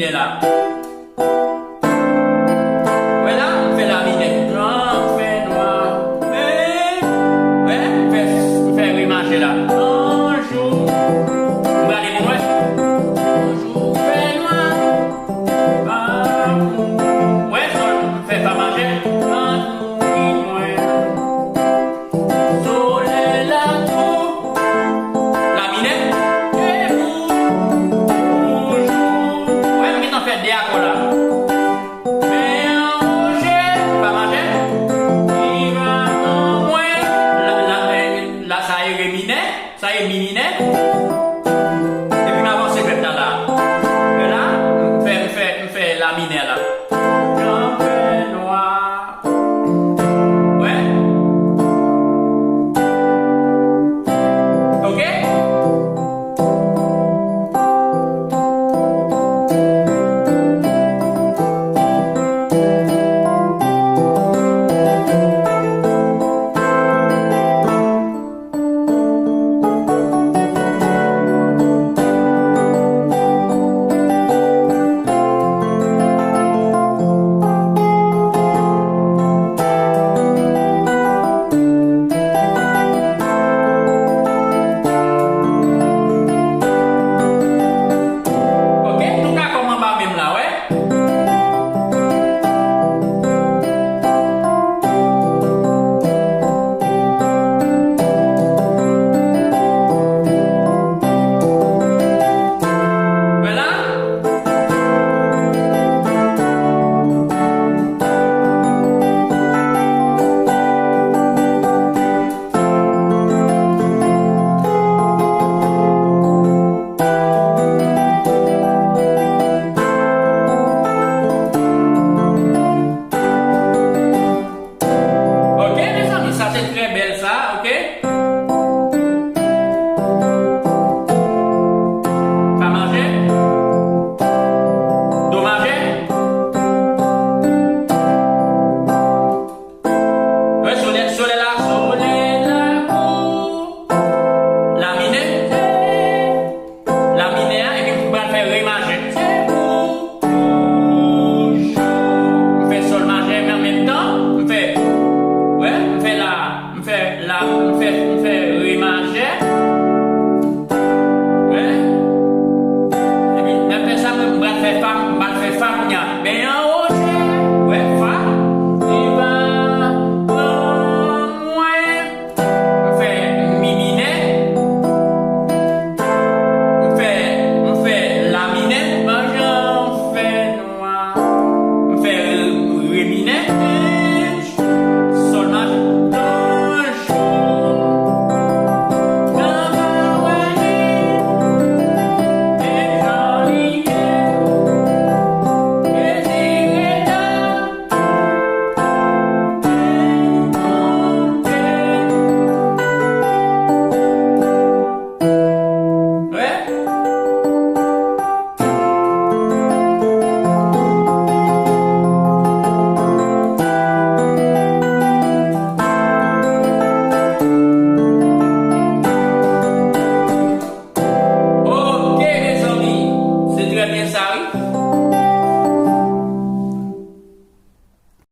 minet là. Voilà, on fait la minet. Noir, on fait noir. Ouais, on fait remarcher là. Bonjour. On va aller pour moi. Bonjour, fait noir. Ouais, on fait pas manger. Soleil là, tout. La minet. Et vous. Bonjour. Ouais, mais on fait des accords là. Mais manger, pas manger. Il va en moins. Là, ça y est, minet. Ça y est, minet.